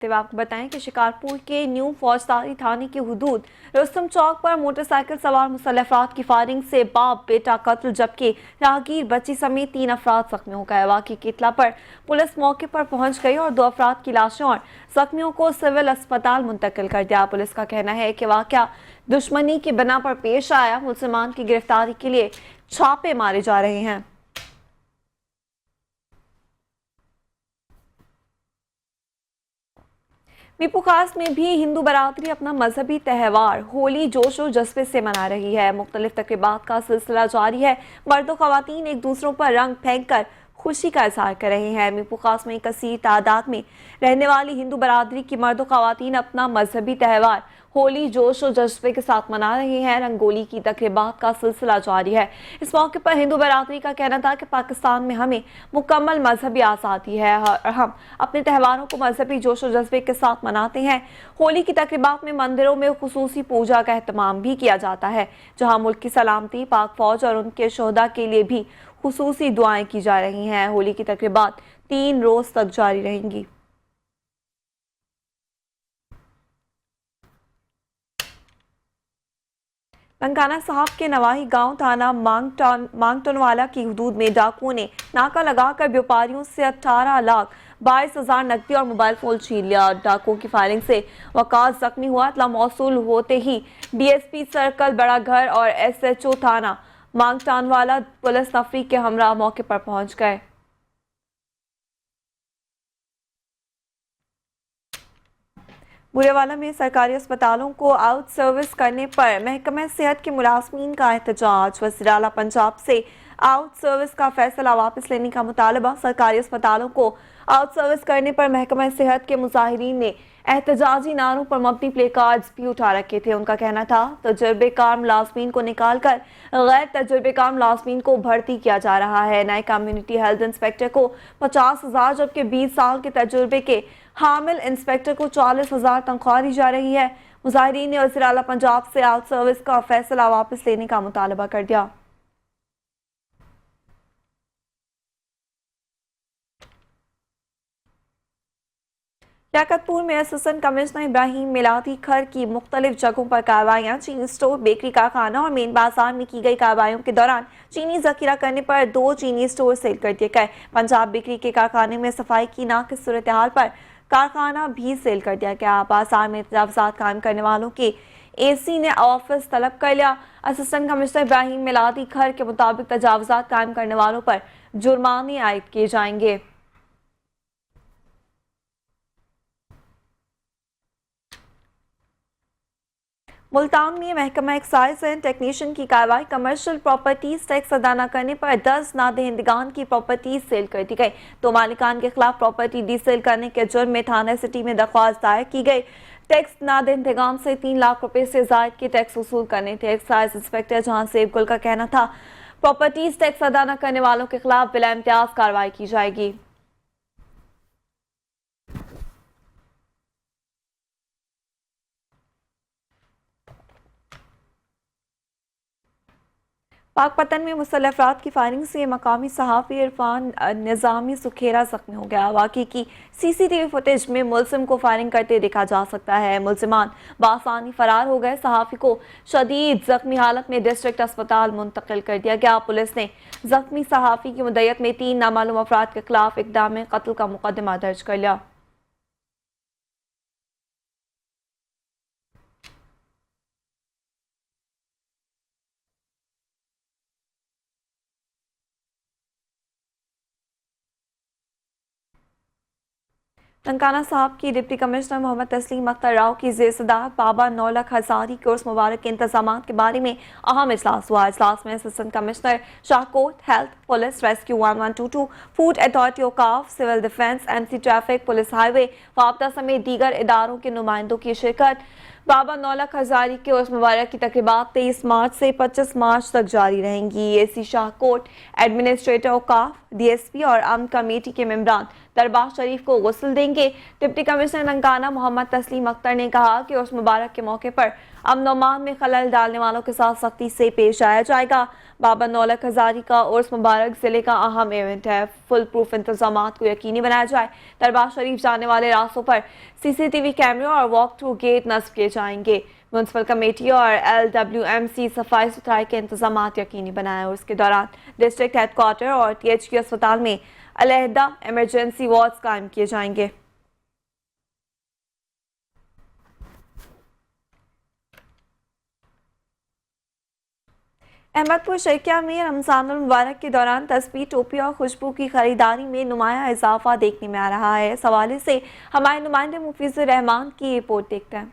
तो आपको बताएं कि शिकारपुर के न्यू फौजदारी थाने की हुदूद रुस्तम चौक पर मोटरसाइकिल सवार मुसल्लह अफराद की फायरिंग से बाप बेटा कत्ल, जबकि राहगीर बच्ची समेत 3 अफराद जख्मी हो गए। वाक़े की इत्तला पर पुलिस मौके पर पहुंच गई और 2 अफराद की लाशें और जख्मियों को सिविल अस्पताल मुंतकिल कर दिया। पुलिस का कहना है कि वाक़या दुश्मनी की बिना पर पेश आया। मुलजिमान की गिरफ्तारी के लिए छापे मारे जा रहे हैं। मीपू खास में भी हिंदू बरादरी अपना मजहबी त्यौहार होली जोश और जज्बे से मना रही है। मुख्तलिफ तकरीबात का सिलसिला जारी है। मर्द और खवातीन एक दूसरों पर रंग फेंक कर खुशी का इजहार कर रहे हैं। मीपू खास में कसीर तादाद में रहने वाली हिंदू बरादरी की मर्द और खवातीन अपना मजहबी त्यौहार होली जोश और जज्बे के साथ मना रहे हैं। रंगोली की तकरीबात का सिलसिला जारी है। इस मौके पर हिंदू बरादरी का कहना था कि पाकिस्तान में हमें मुकम्मल मजहबी आज़ादी है और हम अपने त्योहारों को मजहबी जोश और जज्बे के साथ मनाते हैं। होली की तकरीबात में मंदिरों में खुसूसी पूजा का एहतमाम भी किया जाता है, जहाँ मुल्क की सलामती, पाक फौज और उनके शोहदा के लिए भी खुसूसी दुआएं की जा रही हैं। होली की तकरीबात 3 रोज तक जारी रहेंगी। ननकाना साहब के नवाही गांव थाना मांगटनवाला की हुदूद में डाकुओं ने नाका लगाकर व्यापारियों से 18,22,000 नकदी और मोबाइल फोन छीन लिया। डाकुओं की फायरिंग से वकास जख्मी हुआ। इत्तला मौसूल होते ही डीएसपी सर्कल बड़ा घर और एसएचओ थाना मांगटनवाला पुलिस नफरी के हमरा मौके पर पहुंच गए। बुरेवाला में सरकारी अस्पतालों को आउट सर्विस करने पर महकमा सेहत के मुलाजमीन का एहतजाज। वज़ीर आला पंजाब से आउट सर्विस का फैसला वापस लेने का मुतालबा। सरकारी अस्पतालों को आउट सर्विस करने पर महकमा सेहत के मुजाहिरीन ने एहतजाजी नारों पर मबनी प्ले कार्ड्स भी उठा रखे थे। उनका कहना था तजुर्बेकार मुलाजमीन को निकाल कर गैर तजुर्बेकार मुलाजमीन को भर्ती किया जा रहा है। नए कम्युनिटी हेल्थ इंस्पेक्टर को 50,000 जबकि 20 साल के तजुर्बे के हामिल इंस्पेक्टर को 40,000 तनख्वाह दी जा रही है। मुजाहिरीन ने वज़ीर आला पंजाब से आउट सर्विस का फैसला वापस लेने का मुतालबा कर दिया। लियाकतपुर में असिस्टेंट कमिश्नर इब्राहिम मिलादी खर की मुख्तलिफ जगहों पर कार्रवाइयाँ। चीनी स्टोर, बेकरी कारखाना और मेन बाजार में की गई कार्रवाइयों के दौरान चीनी जखीरा करने पर 2 चीनी स्टोर सील कर दिए गए। पंजाब बेकरी के कारखाने में सफाई की नाक़िस सूरत हाल पर कारखाना भी सील कर दिया गया। बाजार में तजावुज़ात कायम करने वालों के एसी ने ऑफिस तलब कर लिया। असिस्टेंट कमिश्नर इब्राहिम मिलादी खर के मुताबिक तजावुज़ात कायम करने वालों पर जुर्माने आयद किए जाएंगे। मुल्तान में महकमा एक्साइज एंड टेक्नीशियन की कार्रवाई। कमर्शियल प्रॉपर्टीज टैक्स अदा न करने पर 10 नादहिंदगान की प्रॉपर्टीज सेल कर दी गई। 2 मालिकान के खिलाफ प्रॉपर्टी डीसेल करने के जुर्म में थाना सिटी में दरख्वास्त दायर की गई। टैक्स नादहिंदगान से 3 लाख रुपए से जायद के टैक्स वसूल करने थे। एक्साइज इंस्पेक्टर जहां सेब गुल का कहना था प्रॉपर्टीज टैक्स अदा न करने वालों के खिलाफ बिला इम्तियाज कार्रवाई की जाएगी। पाकपतन में मुसल्लह अफराद की फायरिंग से मकामी सहाफ़ी इरफान निज़ामी सुखेरा जख्मी हो गया। वाक़े की सीसीटीवी फुटेज में मुलजिम को फायरिंग करते देखा जा सकता है। मुलजिमान बासानी फरार हो गए। सहाफ़ी को शदीद जख्मी हालत में डिस्ट्रिक्ट अस्पताल मुंतकिल कर दिया गया। पुलिस ने जख्मी सहाफ़ी की मुद्दत में 3 नामालूम अफराद के खिलाफ इक़दाम कत्ल का मुकदमा दर्ज कर लिया। ननकाना साहब की डिप्टी कमिश्नर मोहम्मद तस्लीम अख्तर राव की ज़ेर-सदारत बाबा 9 लाख हज़ारी कोर्स मुबारक के इंतजाम के बारे में अहम इजलास हुआ। इजलास में assistant commissioner Shahkot, health, police, rescue 1122, food authority औकाफ, civil defence, MC traffic, police highway, वापदा समेत दीगर इदारों के नुमाइंदों की शिरकत। बाबा 9 लाख हज़ारी के उर्स मुबारक की तकरीबात 23 मार्च से 25 मार्च तक जारी रहेंगी। एसी शाहकोट, एडमिनिस्ट्रेटर औकाफ, डीएसपी और अमन कमेटी के मेंबरान दरबार शरीफ को गुस्ल देंगे। डिप्टी कमिश्नर तेलंगाना मोहम्मद तस्लीम अख्तर ने कहा कि उर्स मुबारक के मौके पर अमन और अमान में खलल डालने वालों के साथ सख्ती से पेश आया जाएगा। बाबा नौलख हजारी का उर्स मुबारक जिले का अहम इवेंट है। फुल प्रूफ इंतजाम को यकीनी बनाया जाए। दरबार शरीफ जाने वाले रास्तों पर CCTV कैमरे और वॉक थ्रू गेट नस्ब किए जाएंगे। म्यूनसिपल कमेटी और LWMC सफाई सुथराई के इंतजाम यकीनी बनाए और इसके दौरान डिस्ट्रिक्ट हेडक्वार्टर और THQ अस्पताल में अलहदा इमरजेंसी वार्ड्स कायम किए जाएंगे। अहमदपुर शर्किया में रमजानुल मुबारक के दौरान तस्बीह, टोपी और खुशबू की खरीदारी में नुमाया इजाफा देखने में आ रहा है। इस हवाले से हमारे नुमाइंदे मुफीजुर रहमान की रिपोर्ट देखते हैं।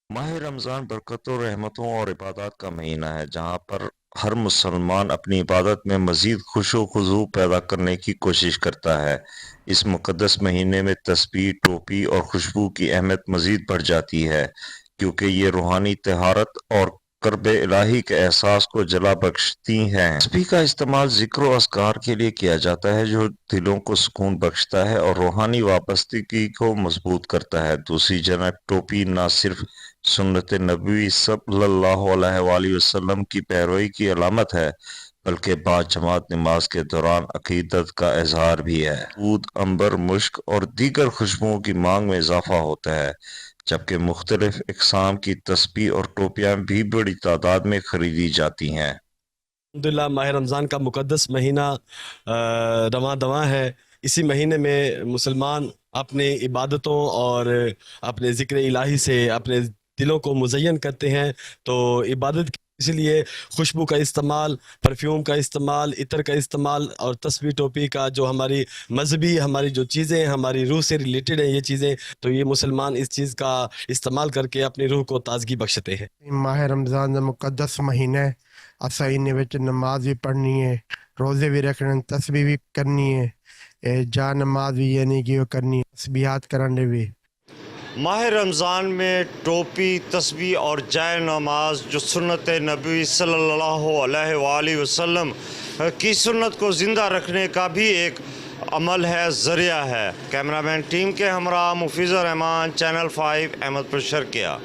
माह रमज़ान बरकतों, रहमतों और इबादत का महीना है, जहाँ पर हर मुसलमान अपनी इबादत में मज़ीद खुशो खुजू पैदा करने की कोशिश करता है। इस मुक़द्दस महीने में तस्बीह, टोपी और खुशबू की अहमियत मज़ीद बढ़ जाती है, क्योंकि ये रूहानी तहारत और क़ुर्ब इलाही के एहसास को जला बख्शती हैं। तस्बीह का इस्तेमाल ज़िक्र और अस्कार के लिए किया जाता है, जो दिलों को सुकून बख्शता है और रूहानी वाबस्तगी को मजबूत करता है। दूसरी जानब टोपी न सिर्फ सुन्नत नबी सल्लल्लाहु अलैहि वसल्लम की पैरवी की अलामत है, बल्कि बाद जमात नमाज के दौरान अकीदत का इजहार भी है। ऊद, अंबर, मुश्क और दीगर खुशबुओं की मांग में इजाफा होता है, जबकि मुख्तलिफ इकसाम की तस्बीह और टोपियाँ भी बड़ी तादाद में खरीदी जाती हैं। अल्हम्दुलिल्लाह, माह रमज़ान का मुक़द्दस महीना रवां दवां है। इसी महीने में मुसलमान अपने इबादतों और अपने ज़िक्र इलाही से अपने दिलों को मुज़य्यन करते हैं। तो इबादत इसलिए खुशबू का इस्तेमाल, परफ्यूम का इस्तेमाल, इतर का इस्तेमाल और तस्बीह टोपी का जो हमारी मजहबी हमारी जो चीज़ें हमारी रूह से रिलेटेड हैं ये चीज़ें, तो ये मुसलमान इस चीज़ का इस्तेमाल करके अपनी रूह को ताजगी बख्शते हैं। माह रमज़ान का मुक़द्दस महीना है। असा इन्हें विच नमाज भी पढ़नी है, रोज़े भी रखने, तस्बीह भी करनी है, जा नमाज भी यानी कि वो करनी है, तस्बीहात करने भी। माह रमज़ान में टोपी, तस्बीह और जाय नमाज जो सुन्नत नबी सल्लल्लाहु अलैहि वसल्लम की सुन्नत को ज़िंदा रखने का भी एक अमल है, ज़रिया है। कैमरामैन टीम के हमरा मुफीज़ुर रहमान, चैनल 5, अहमदपुर शर्किया।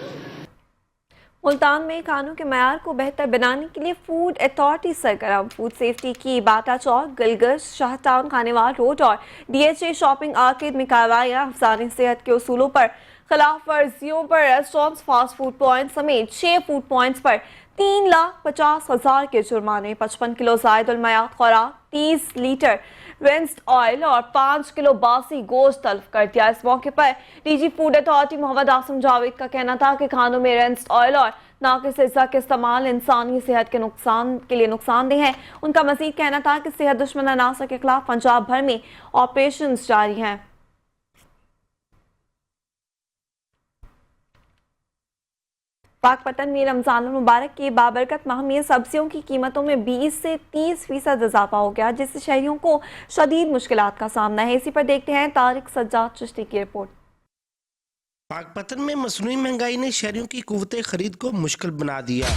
मुल्तान में खानों के मयार को बेहतर बनाने के लिए फूड अथॉरिटी सरगर्म। फूड सेफ्टी की बाटा चौक, गलगश, शाहटाउन, खानेवाल रोड और DHA शॉपिंग आर्केड में कार्रवाइयाँ। अफसानी सेहत के उसूलों पर खिलाफ वर्जियों पर रेस्टोरेंट्स, फास्ट फूड पॉइंट समेत 6 फूड पॉइंट्स पर 3,50,000 के जुर्माने। 55 किलो जायद उल मयाद खुराक, 30 लीटर रिंस्ड ऑयल और 5 किलो बासी गोश्त तल्फ कर दिया। इस मौके पर DG food authority Mohammad Asim Javed का कहना था कि खानों में रिंस्ड ऑयल और नाकिस अज़्ज़ा के इस्तेमाल इंसानी सेहत के लिए नुकसानदेह है। उनका मजीद कहना था कि सेहत दुश्मन अनासर के खिलाफ पंजाब भर में ऑपरेशन जारी हैं। पाकपतन में रमजान मुबारक के बाबरकत माह में सब्जियों की कीमतों में 20 से 30% इजाफा हो गया, जिससे शहरियों को शदीद मुश्किलात का सामना है। इसी पर देखते हैं तारिक सज्जाद चिश्ती की रिपोर्ट। पाकपतन में मसनूई महंगाई ने शहरियों की कुव्वते खरीद को मुश्किल बना दिया।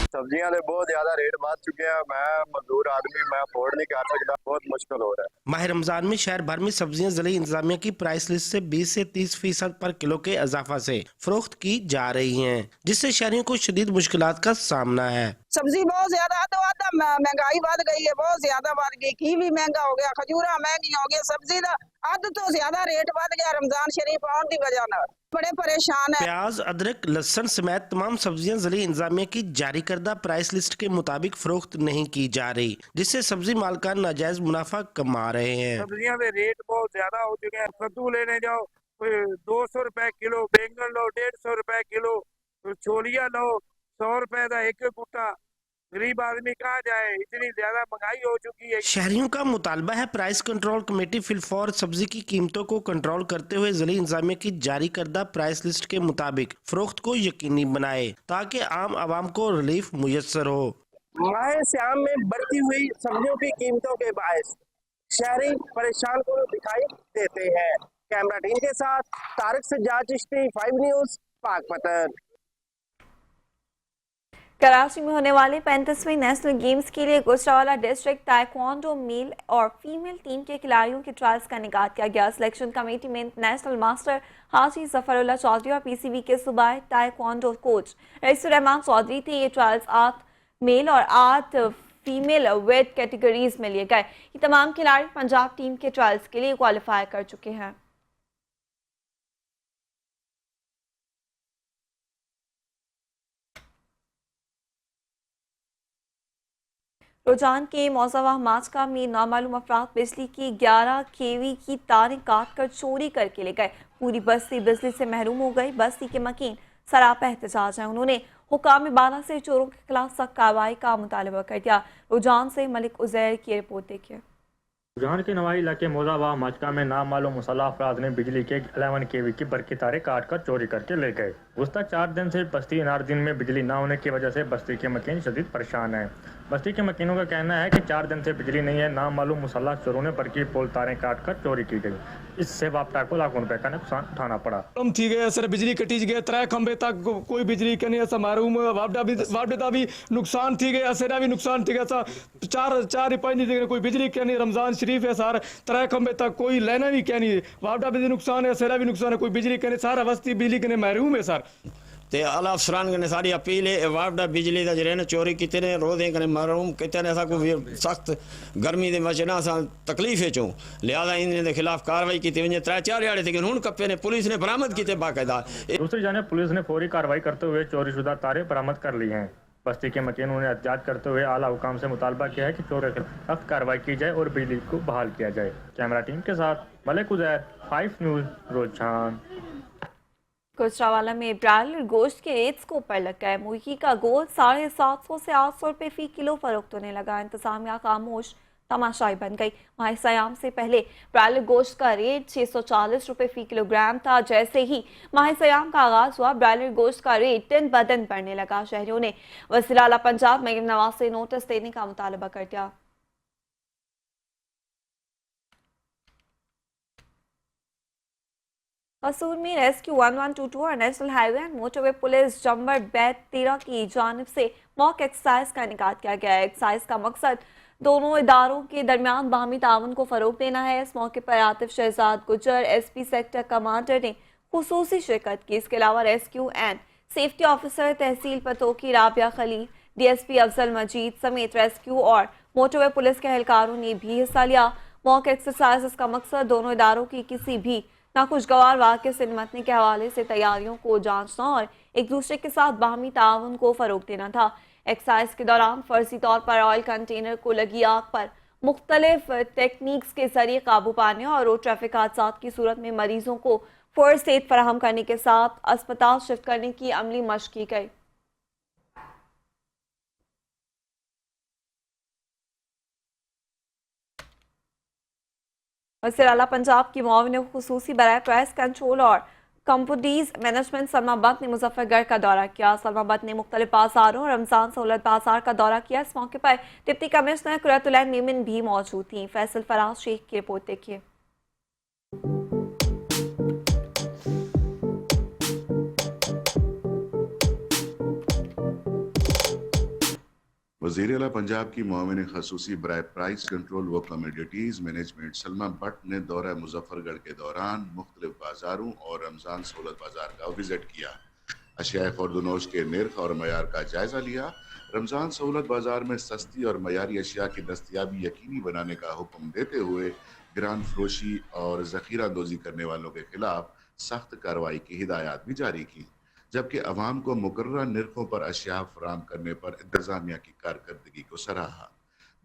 सब्जियां तो बहुत ज्यादा रेट बढ़ चुके हैं। मैं मजदूर आदमी, मैं अफोर्ड नहीं कर सकता, बहुत मुश्किल हो रहा है। माह रमजान में शहर भर में सब्जियां जिले इंतजामिया की प्राइस लिस्ट से 20 से 30% पर किलो के इजाफा से फरोख्त की जा रही हैं, जिससे शहरियों को शदीद मुश्किलात का सामना है। सब्जी बहुत ज्यादा तो महंगाई बढ़ गई है, बहुत ज्यादा बढ़ गई। घी भी महंगा हो गया, खजूरा महंगी हो गया, सब्जी तो ज्यादा रेट बढ़ गया रमजान शरीफ आने की वजह से। बड़े परेशान है। प्याज, अदरक, लहसुन समेत तमाम सब्जियां जिले इंतजामिया की जारी करदा प्राइस लिस्ट के मुताबिक फरोख्त नहीं की जा रही, जिससे सब्जी मालकान नाजायज मुनाफा कमा रहे हैं। सब्जियां के रेट बहुत ज्यादा हो चुके हैं। कद्दू लेने जाओ 200 रुपए किलो, बैंगन लो 150 रुपए किलो, छोलिया लो 100 रुपए का एक गुट्टा। गरीब आदमी कहाँ जाए, इतनी ज्यादा महंगाई हो चुकी है। शहरियों का मुतालबा है प्राइस कंट्रोल कमेटी फिलफौर सब्जी की कीमतों को कंट्रोल करते हुए जिले इंतजामिया की जारी करदा प्राइस लिस्ट के मुताबिक फरोख्त को यकीनी बनाए, ताकि आम आवाम को रिलीफ मुयस्सर हो। माह श्याम में बढ़ती हुई सब्जियों की कीमतों के बायस शहरी परेशान को दिखाई देते हैं। कैमरा टीम के साथ तारिक सज्जाद चिश्ती, 5 न्यूज़, पाकपतन। कराची में होने वाले 35वें नेशनल गेम्स के लिए गुजरावाला डिस्ट्रिक्ट ताइक्वांडो मेल और फीमेल टीम के खिलाड़ियों के ट्रायल्स का इनेकाद किया गया। सिलेक्शन कमेटी में इंटरनेशनल मास्टर हाजी जफरुल्लाह चौधरी और पीसीबी के सूबाई ताइक्वांडो कोच रईसुर रहमान चौधरी थे। ये ट्रायल्स 8 मेल और 8 फीमेल वेट कैटेगरीज में लिए गए। ये तमाम खिलाड़ी पंजाब टीम के ट्रायल्स के लिए क्वालिफाई कर चुके हैं। रुझान के मौजूदा माचका में नामालूम अफराद बिजली की 11 केवी की तारें काट कर चोरी करके ले गए। पूरी बस्ती बिजली से महरूम हो गई। बस्ती के मकीन सरापा एहतजाज है। उन्होंने हुकाम बाला से चोरों के खिलाफ सख्त कार्रवाई का मुतालबा कर दिया। रुझान से मलिक उजैर की रिपोर्ट देखिए। रुझान के नवाई इलाके मोजावा मचका में नामालूम मुसल्लह अफराद ने बिजली के 11 केवी की बरकी तारें काट कर चोरी करके ले गए। गुज़श्ता 4 दिन से बस्ती इनार दिन में बिजली न होने की वजह से बस्ती के मकीन शदीद परेशान हैं। बस्ती के मकीनों का कहना है कि 4 दिन से बिजली नहीं है। नामालूम मुसल्लह चोरों ने बरकी पोल तारें काट कर चोरी की गई। इससे वापटा को लाखों रुपए का नुकसान उठाना पड़ा। कम थी गए सर बिजली कटी गए 3 खंबे तक कोई बिजली के नहीं ऐसा मारूम वापडा भी नुकसान थी गए असरा भी नुकसान थी गया 4 5 नहीं कोई बिजली के नहीं। रमजान शरीफ है सार 3 खंबे तक कोई लेना भी क्या नहीं। वापडा भी नुकसान है असरा भी नुकसान है कोई बिजली के नहीं सारा बस्ती बिजली के महरूम है सर। ते आला अफसरान कने सारी अपील है वापडा बिजली दा जरे ने चोरी किते ने रोदे कने महरूम किते ने ऐसा कोई सख्त गर्मी दे वजना सा तकलीफ है चो लिहाजा इन दे खिलाफ कार्रवाई की वने 3-4 याड़े थे हुन कप्पे ने पुलिस ने बरामद कीते बाकायदा। दूसरी जानिब पुलिस ने फौरी कार्रवाई करते हुए चोरीशुदा तारें बरामद कर ली हैं। बस्ती के मकीनों ने एहतजाज करते हुए आला हुकाम से मुतालबा किया है कि चोरों के खिलाफ सख्त कार्रवाई की जाए और बिजली को बहाल किया जाए। कैमरा टीम के साथ मलिक उजैर 5 न्यूज़ रुझान। गुजरावाला में ब्रायलर गोश्त के रेट्स को ऊपर लग गए। मुर्गी का गोश्त 750 से 800 रुपये फी किलो फरोख्त होने लगा। इंतजामिया खामोश तमाशाई बन गई। माह सयाम से पहले ब्रायलर गोश्त का रेट 640 रुपये फी किलोग्राम था। जैसे ही माह सयाम का आगाज हुआ ब्रायलर गोश्त का रेट दिन ब दिन बढ़ने लगा। शहरियों ने वज़ीर आला पंजाब मरीम नवाज से नोटिस देने का मुतालबा कर दिया। कसूर में रेस्क्यू 1122 और national highway and motorway police jumper बैत 13 की जानिब से मॉक एक्सरसाइज का इनेकाद किया गया है। एक्सरसाइज का मकसद दोनों इदारों के दरमियान बाहमी ताउन को फरोग देना है। इस मौके पर आतिफ शहजाद गुजर एसपी सेक्टर कमांडर ने खुसूसी शिरकत की। इसके अलावा रेस्क्यू एंड सेफ्टी ऑफिसर तहसील पतोकी राबिया खलील, डीएसपी अफजल मजीद समेत रेस्क्यू और मोटरवे पुलिस के एहलकारों ने भी हिस्सा लिया। मॉक एक्सरसाइज का मकसद दोनों इदारों की किसी भी नाखुशगवार वाक़े से निमटने के हवाले से तैयारियों को जांचना और एक दूसरे के साथ बाहमी ताउन को फरोग देना था। एक्सरसाइज के दौरान फर्जी तौर पर ऑयल कंटेनर को लगी आग पर मुख्तलिफ टेक्निक्स के जरिए काबू पाने और रोड ट्रैफिक हादसा की सूरत में मरीजों को फर्स्ट एड फराहम करने के साथ अस्पताल शिफ्ट करने की अमली मशक की गई। वज़ीर आला पंजाब की मुआविन खुसूसी बराए प्राइस कंट्रोल और कम्पोडीज मैनेजमेंट सलमा बट ने मुजफ्फरगढ़ का दौरा किया। सलमा बट ने मुख्तलिफ बाजारों और रमजान सहूलत बाजार का दौरा किया। इस मौके पर डिप्टी कमिश्नर कुरतुलैन मीमिन भी मौजूद थी। फैसल फराज शेख की रिपोर्ट देखिए। वज़ीर आला पंजाब की मुआविन खसूसी बराए प्राइस कंट्रोल व कमोडिटीज़ मैनेजमेंट सलमा बट ने दौरा मुजफ्फरगढ़ के दौरान मुख्तलिफ बाजारों और रमज़ान सहूलत बाजार का विजिट किया। अशिया खुर्दनोश के निर्ख और मयार का जायजा लिया। रमज़ान सहूलत बाजार में सस्ती और मयारी अशिया की दस्तियाबी यकीनी बनाने का हुक्म देते हुए गिरान फरोशी और ज़ख़ीरा अंदोज़ी करने वालों के खिलाफ सख्त कार्रवाई की हिदायत भी जारी की, जबकि अवाम को मुकर्रर निर्खों पर अशिया फराम करने पर इंतजामिया की कारकर्दगी को सराहा।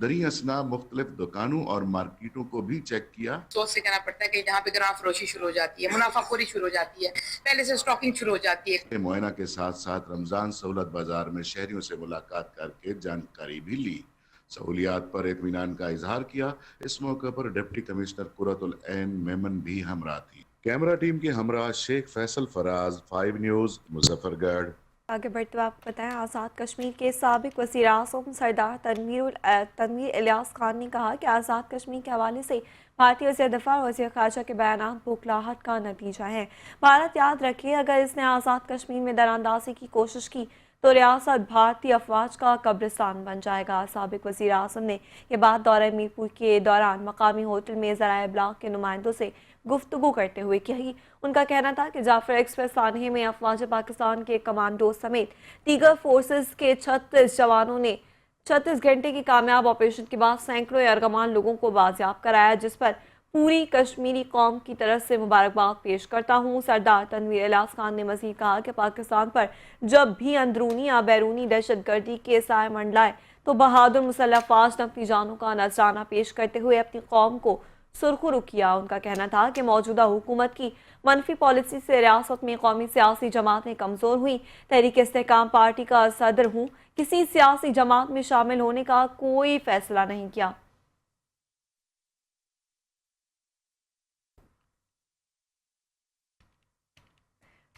दरी असना मुख्तलिफ दुकानों और मार्केटों को भी चेक किया। सोच से कहना पड़ता है कि जहाँ पे ग्राम फरोशी शुरू हो जाती है, मुनाफाखोरी शुरू हो जाती है, पहले से स्टॉकिंग शुरू हो जाती है। मुआयना के साथ साथ रमजान सहूलत बाजार में शहरियों से मुलाकात करके जानकारी भी ली, सहूलियात पर इत्मीनान का इजहार किया। इस मौके पर डिप्टी कमिश्नर कुरतुल ऐन मेमन भी हमरा थी। कैमरा टीम के हमरा शेख फैसल फराज, 5 न्यूज़, मुजफ्फरगढ़। आगे बढ़ते हुए आपको बताएं, आज़ाद कश्मीर के साबिक वज़ीर आज़म सरदार तनवीर इलियास खान ने कहा कि आज़ाद कश्मीर के हवाले से भारतीय वज़ीर दिफा और वज़ीर ख़ारजा के बयान बौखलाहट का नतीजा है। भारत याद रखे, अगर इसने आज़ाद कश्मीर में दरानंदाजी की कोशिश की तो रियासत भारतीय अफवाज का कब्रिस्तान बन जाएगा। साबिक वज़ीर आज़म ने यह बात दौरे मीरपुर के दौरान मकामी होटल में ज़राए इब्लाग के नुमाइंदों से गुफ्तगू करते हुए कही। उनका कहना था कि जाफर एक्सप्रेस सानहे में अफवाज पाकिस्तान के कमांडो समेत दीगर फोर्सेस के 36 जवानों ने 36 घंटे की कामयाब ऑपरेशन के बाद सैकड़ों यरगमान लोगों को बाजियाब कराया, जिस पर पूरी कश्मीरी कौम की तरफ से मुबारकबाद पेश करता हूँ। सरदार तनवीर इलियास खान ने मज़ीद कहा कि पाकिस्तान पर जब भी अंदरूनी या बैरूनी दहशतगर्दी के साए मंडलाए तो बहादुर मुसल्लह अफवाज ने अपनी जानों का नजराना पेश करते हुए अपनी कौम को सुरखरू किया। उनका कहना था कि मौजूदा हुकूमत की मनफी पॉलिसी से रियासत में कौमी सियासी जमातें कमज़ोर हुई। तहरीक इस्तेहकाम पार्टी का सदर हूँ, किसी सियासी जमात में शामिल होने का कोई फैसला नहीं किया।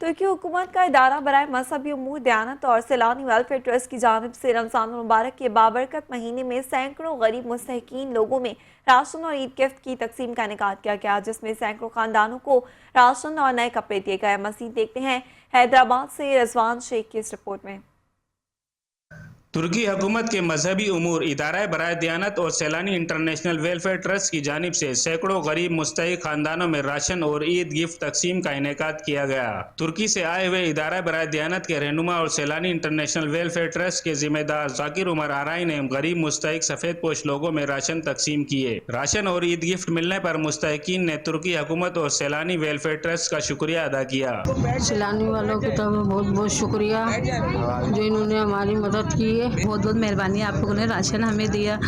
तुर्की हुकूमत का इदारा बराए मजहबी उमूर दयानत और सैलानी वेलफेयर ट्रस्ट की जानिब से रमज़ान मुबारक के बाबरकत महीने में सैकड़ों गरीब मुस्तहिकीन लोगों में राशन और ईद गिफ्ट की तकसीम का इनेकाद किया गया, जिसमें सैकड़ों खानदानों को राशन और नए कपड़े दिए गए। मज़ीद देखते हैं हैदराबाद से रजवान शेख की इस रिपोर्ट में। तुर्की हुकूमत के मजहबी उमूर इदारा बराए दयानत और सैलानी इंटरनेशनल वेलफेयर ट्रस्ट की जानिब से सैकड़ों गरीब मुस्तहिक खानदानों में राशन और ईद गिफ्ट तकसीम का इनेकाद किया गया। तुर्की से आए हुए इदारा बराए दयानत के रहनुमा और सैलानी इंटरनेशनल वेलफेयर ट्रस्ट के जिम्मेदार जाकिर उमर आराई ने गरीब मुस्तहिक सफेद पोश लोगों में राशन तकसीम किए। राशन और ईद गिफ्ट मिलने पर मुस्तहिकीन ने तुर्की हुकूमत और सैलानी वेलफेयर ट्रस्ट का शुक्रिया अदा किया। सैलानी वालों को तो बहुत बहुत शुक्रिया जो इन्होंने हमारी मदद की। बहुत बहुत मेहरबानी, आप लोगों ने राशन हमें दिया,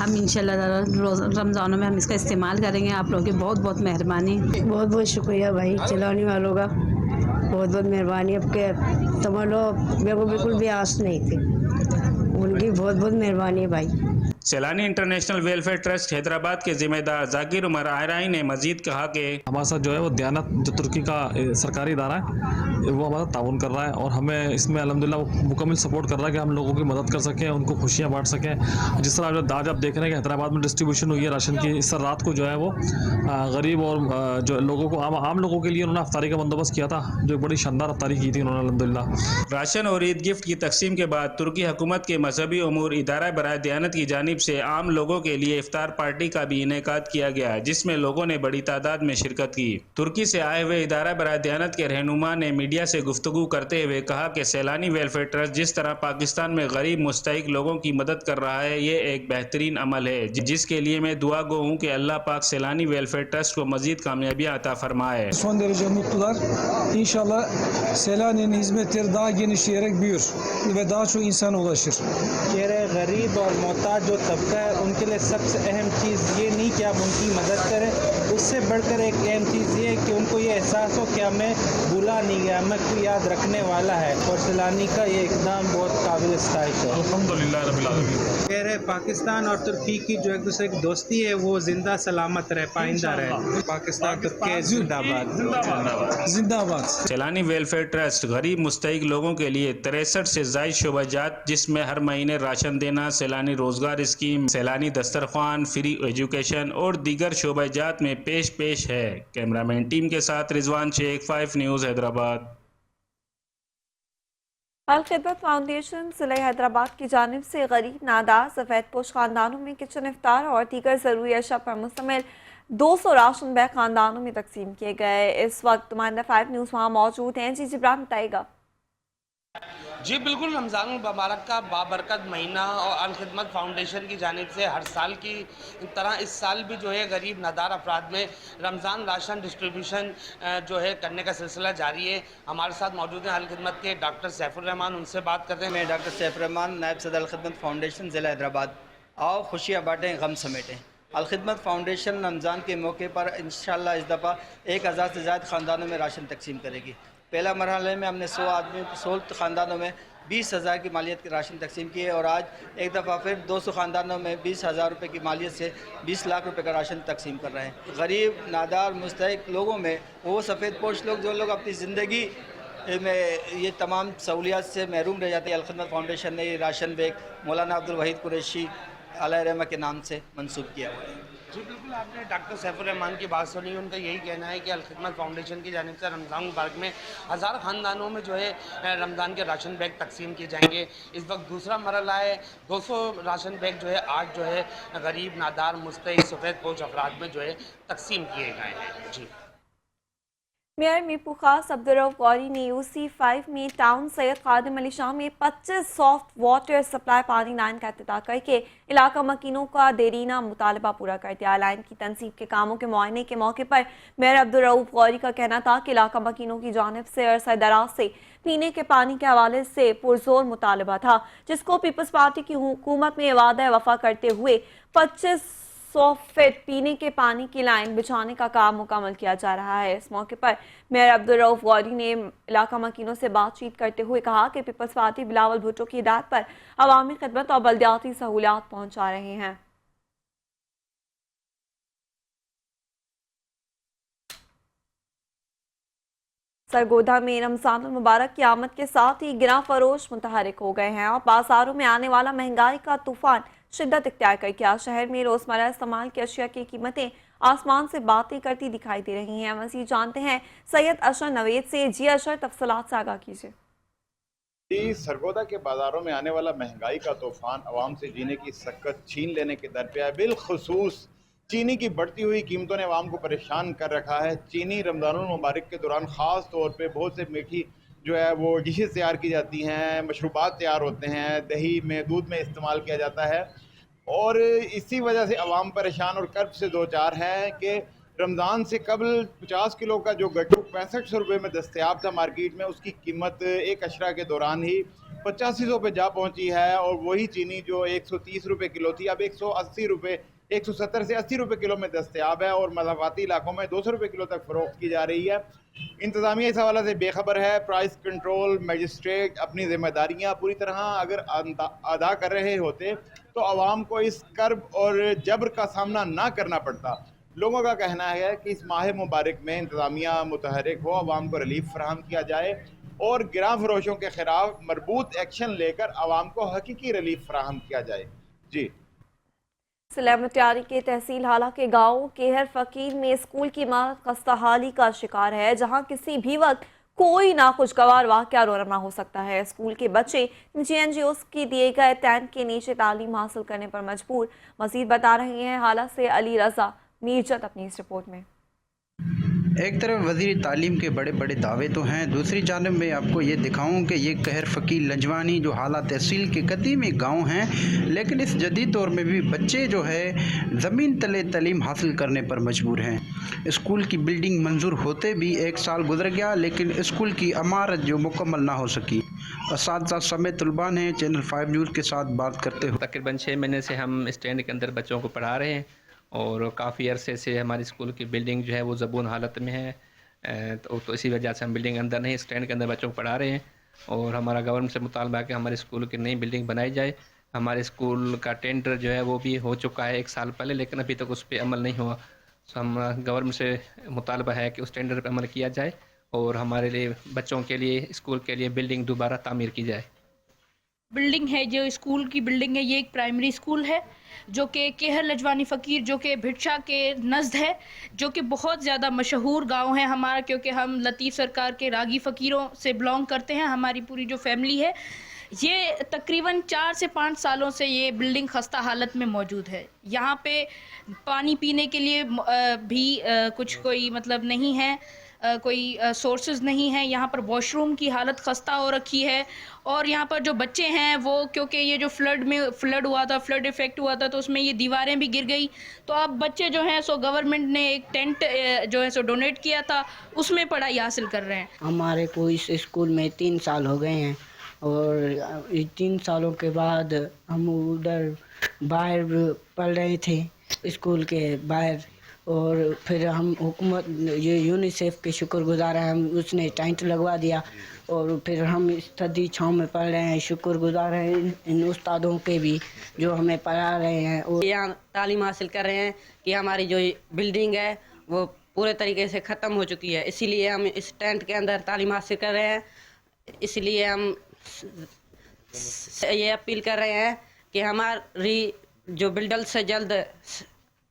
हम इंशाल्लाह रमज़ानों में हम इसका इस्तेमाल करेंगे। आप लोगों की बहुत बहुत मेहरबानी। बहुत बहुत शुक्रिया भाई चलाने वालों का, बहुत बहुत मेहरबानी। आपके तमन्नो मेरे को बिल्कुल भी आस नहीं थी, उनकी बहुत बहुत मेहरबानी है भाई। सैलानी इंटरनेशनल वेलफेयर ट्रस्ट हैदराबाद के जिम्मेदार जाकिर उमर आराई ने मजीद कहा कि हमारे साथ जो है वो दयानत जो तुर्की का सरकारी इदारा है वो हमारा ताउन कर रहा है और हमें इसमें अल्हम्दुलिल्लाह मुकम्मल सपोर्ट कर रहा है कि हम लोगों की मदद कर सकें, उनको खुशियाँ बांट सकें। जिस तरह आज आप देख रहे हैं कि हैदराबाद में डिस्ट्रीब्यूशन हुई है राशन की, इस रात को जो है वो गरीब और जो लोगों को आम लोगों के लिए उन्होंने अफ्तारी का बंदोबस्त किया था, जो बड़ी शानदार अफ्तारी की थी उन्होंने अल्हम्दुलिल्लाह। राशन और ईद गिफ्ट की तकसीम के बाद तुर्की हुकूमत के मजहबी उमूर इदारा बराए दयानत की जानिब से आम लोगों के लिए इफ्तार पार्टी का भी इनेकाद किया गया, जिसमें लोगों ने बड़ी तादाद में शिरकत की। तुर्की से आए हुए इदारा बराए दयानत के रहनुमा ने मीडिया से गुफ्तगू करते हुए कहा कि सैलानी वेलफेयर ट्रस्ट जिस तरह पाकिस्तान में गरीब मुस्तहिक लोगों की मदद कर रहा है, ये एक बेहतरीन अमल है, जिसके लिए मैं दुआ गो हूँ कि अल्लाह पाक सैलानी वेलफेयर ट्रस्ट को मजीद कामयाबियाँ अता फरमाए। Son derece mutlular. İnşallah Selanik'in hizmetleri daha genişleyerek büyür ve daha çok insana ulaşır. गरीब और मोहताज जो तबका है उनके लिए सबसे अहम चीज़ ये नहीं कि आप उनकी मदद करें, उससे बढ़कर एक अहम चीज़ ये है कि उनको ये एहसास हो कि हमें भूला नहीं गया, हमें कोई याद रखने वाला है। और सैलानी का ये इकदाम बहुत काबिल इस्ताइश है। अल्हम्दुलिल्लाह रब्बिल आलमीन। कह रहे पाकिस्तान और तुर्की की जो एक दूसरे की दोस्ती है वो जिंदा सलामत रहे, पाइंदा रहे। पाकिस्तान तुर्की जिंदाबाद जिंदाबाद। सैलानी वेलफेयर ट्रस्ट गरीब मुस्तहिक लोगों के लिए 63 से जायद शोबाजात, जिसमें हर महीने राशन देना, सैलानी रोजगार स्कीम, सैलानी दस्तरखान, फ्री एजुकेशन और दीगर शोबाजात में पेश है। कैमरामैन टीम के साथ रिजवान शेख, 5 न्यूज़ हैदराबाद। अल खिदमत फाउंडेशन जिले हैदराबाद की जानिब से गरीब नादार सफ़ेद पोश खानदानों में किचन इफ्तार और दीगर ज़रूरी अशा पर मुश्तमिल 200 राशन बैग खानदानों में तकसीम किए गए। इस वक्त नुमाइंदा 5 न्यूज़ वहाँ मौजूद हैं। जी जिब्रान बताएगा। जी बिल्कुल, रमज़ान मुबारक का बाबरकत महीना और अल खिदमत फाउंडेशन की जानिब से हर साल की तरह इस साल भी जो है गरीब नादार अफराद में रमज़ान राशन डिस्ट्रीब्यूशन जो है करने का सिलसिला जारी है। हमारे साथ मौजूद हैं अल खिदमत के डॉक्टर सैफुर रहमान, उनसे बात करते हैं। मैं डॉक्टर सैफुर रहमान, नायब सदर अल खिदमत फाउंडेशन ज़िला हैदराबाद। आओ खुशियाँ बाँटें, गम समेटें। अल खिदमत फाउंडेशन रमज़ान के मौके पर इंशाअल्लाह इस दफ़ा 1000 से ज़्यादा ख़ानदानों में राशन तकसीम करेगी। पहला मरहले में हमने 100 ख़ानदानों में 20,000 की मालियत के राशन तकसीम किए और आज एक दफ़ा फिर 200 ख़ानदानों में 20,000 रुपये की मालियत से 20 लाख रुपए का राशन तकसीम कर रहे हैं। गरीब नादार मुस्तहिक लोगों में वो सफ़ेद पोश लोग जो लोग अपनी ज़िंदगी में ये तमाम सहूलियात से महरूम रह जाते हैं, अल खिदमत फाउंडेशन ने ये राशन बैग मौलाना अब्दुल वहीद कुरैशी अलैहि रहमा के नाम से मंसूब किया हुआ है। जी बिल्कुल, आपने डॉक्टर सैफुर रहमान की बात सुनी। उनका यही कहना है कि अल खिदमत फाउंडेशन की जानिब से रमज़ान मुबारक में 1000 ख़ानदानों में जो है रमज़ान के राशन बैग तकसीम किए जाएंगे। इस वक्त दूसरा मरहला है, 200 राशन बैग जो है आज जो है गरीब, नादार, मुस्तहिक़, सफ़ेद पोश अफराद में जो है तकसीम किए गए हैं। जी मेयर मीरपुर खास अब्दुर्रऊफ गौरी ने UC5 में टाउन सैयद खादिम अली शाह में 25 सॉफ्ट वाटर सप्लाई पानी लाइन का इफ्तिताह करके इलाका मकीनों का देरीना मुतालबा पूरा कर दिया। लाइन की तनसीब के कामों के मुआयने के मौके पर मेयर अब्दुर्रऊफ गौरी का कहना था कि इलाका मकीनों की जानिब से अरसा दराज से पीने के पानी के हवाले से पुरजोर मुतालबा था, जिसको पीपल्स पार्टी की हुकूमत में वादा वफा करते हुए 2500 फीट पीने के पानी की लाइन बिछाने का काम मुकम्मल किया जा रहा है। इस मौके पर मेयर अब्दुर्रऊफ गौरी ने इलाका मकीनों से बातचीत करते हुए कहा कि पीपल्स पार्टी बिलावल भुट्टो की हिदायत पर अवामी खिदमत और बल्दियाती सहूलियात पहुंचा रहे हैं। सरगोधा में रमजान मुबारक की आमद के साथ ही गिरा फरोश मुतहरिक हो गए हैं और बाजारों में आने वाला महंगाई का तूफान शिद्दत इख्तियार कर गया। शहर में रोजमर्रा इस्तेमाल की अशिया की कीमतें आसमान से बातें करती दिखाई दे रही हैं। मज़ीद जानते हैं सैयद अशर नवेद से। जी अशर, तफसीलात से आगाह कीजिए। सरगोधा के बाजारों में आने वाला महंगाई का तूफान अवाम से जीने की सक्कत छीन लेने के दर पे है। बिलखुसूस चीनी की बढ़ती हुई कीमतों ने अवाम को परेशान कर रखा है। चीनी रमज़ानुल मुबारक के दौरान ख़ास तौर पे बहुत से मीठी जो है वो डिशेस तैयार की जाती हैं, मशरूबात तैयार होते हैं, दही में, दूध में इस्तेमाल किया जाता है और इसी वजह से अवाम परेशान और कर्ब से दो चार है कि रमज़ान से कबल 50 किलो का जो गट्टू 6500 रुपये में दस्तयाब था मार्केट में, उसकी कीमत एक अशरा के दौरान ही 8500 पे जा पहुंची है और वही चीनी जो 130 रुपये किलो थी अब 180 रुपये 170 से 80 रुपये किलो में दस्तयाब है और मज़ाफ़ाती इलाकों में 200 रुपये किलो तक फ़रोख्त की जा रही है। इंतज़ामिया इस हवाले से बेखबर है। प्राइस कंट्रोल मजिस्ट्रेट अपनी ज़िम्मेदारियाँ पूरी तरह अगर अदा कर रहे होते तो आवाम को इस कर्ब और जबर का सामना ना करना पड़ता। लोगों का कहना है कि इस माह मुबारक में इंतज़ामिया मुतहरिक हो, आवाम को रिलीफ फराहम किया जाए और गिरा फरोशों के खिलाफ मरबूत एक्शन लेकर आवाम को हकीकी रिलीफ फराहम किया जाए। जी जिला मुटियारी के तहसील हाला के गांव केहर फकीर में स्कूल की इमारत खस्ताहाली का शिकार है, जहां किसी भी वक्त कोई नाखुशगवार वाक़या रोना हो सकता है। स्कूल के बच्चे GNGOs के दिए गए टैंक के नीचे तालीम हासिल करने पर मजबूर। मजीद बता रहे हैं हाला से अली रजा मीरजत अपनी इस रिपोर्ट में। एक तरफ वज़ीर तालीम के बड़े बड़े दावे तो हैं, दूसरी जानब में आपको ये दिखाऊं कि ये कहर फ़कीर लंजवानी जो हाला तहसील के कदीमी गांव हैं, लेकिन इस जदीद दौर में भी बच्चे जो है ज़मीन तले तालीम हासिल करने पर मजबूर हैं। स्कूल की बिल्डिंग मंजूर होते भी 1 साल गुजर गया, लेकिन स्कूल की इमारत जो मुकम्मल ना हो सकी। असातिज़ा समेत तलबा ने चैनल 5 न्यूज़ के साथ बात करते हुए तकरीबन 6 महीने से हम स्टैंड के अंदर बच्चों को पढ़ा रहे हैं और काफ़ी अरसे से हमारी स्कूल की बिल्डिंग जो है वो ज़बून हालत में है, तो इसी वजह से हम बिल्डिंग अंदर नहीं स्टैंड के अंदर बच्चों को पढ़ा रहे हैं और हमारा गवर्नमेंट से मुतालबा है कि हमारे स्कूल की नई बिल्डिंग बनाई जाए। हमारे स्कूल का टेंडर जो है वो भी हो चुका है 1 साल पहले, लेकिन अभी तक उस पर अमल नहीं हुआ। तो हम गवर्नमेंट से मुतालबा है कि उस टेंडर पर अमल किया जाए और हमारे लिए बच्चों के लिए स्कूल के लिए बिल्डिंग दोबारा तामीर की जाए। बिल्डिंग है जो स्कूल की बिल्डिंग है, ये एक प्राइमरी स्कूल है जो कि केहर लजवानी फ़कीर जो कि भिटशा के नज़द है, जो कि बहुत ज़्यादा मशहूर गांव है हमारा, क्योंकि हम लतीफ़ सरकार के रागी फ़कीरों से बिलोंग करते हैं। हमारी पूरी जो फैमिली है ये तकरीबन 4 से 5 सालों से ये बिल्डिंग खस्ता हालत में मौजूद है। यहाँ पे पानी पीने के लिए भी कुछ कोई मतलब नहीं है, कोई सोर्सेज नहीं है। यहाँ पर वॉशरूम की हालत खस्ता हो रखी है और यहाँ पर जो बच्चे हैं वो क्योंकि ये जो फ्लड हुआ था, फ्लड इफेक्ट हुआ था, तो उसमें ये दीवारें भी गिर गई। तो अब बच्चे जो हैं सो गवर्नमेंट ने एक टेंट जो है सो डोनेट किया था, उसमें पढ़ाई हासिल कर रहे हैं। हमारे को इस स्कूल में 3 साल हो गए हैं और 3 सालों के बाद हम उधर बाहर पढ़ रहे थे स्कूल के बाहर, और फिर हम हुकूमत ये यूनिसेफ के शुक्रगुजार हैं, हम उसने टेंट लगवा दिया और फिर हम इस ठंडी छाँव में पढ़ रहे हैं। शुक्रगुजार हैं इन उस्तादों के भी जो हमें पढ़ा रहे हैं और यहाँ तालीम हासिल कर रहे हैं कि हमारी जो बिल्डिंग है वो पूरे तरीके से ख़त्म हो चुकी है, इसीलिए हम इस टेंट के अंदर तालीम हासिल कर रहे हैं। इसलिए हम ये अपील कर रहे हैं कि हमारी जो जल्द से जल्द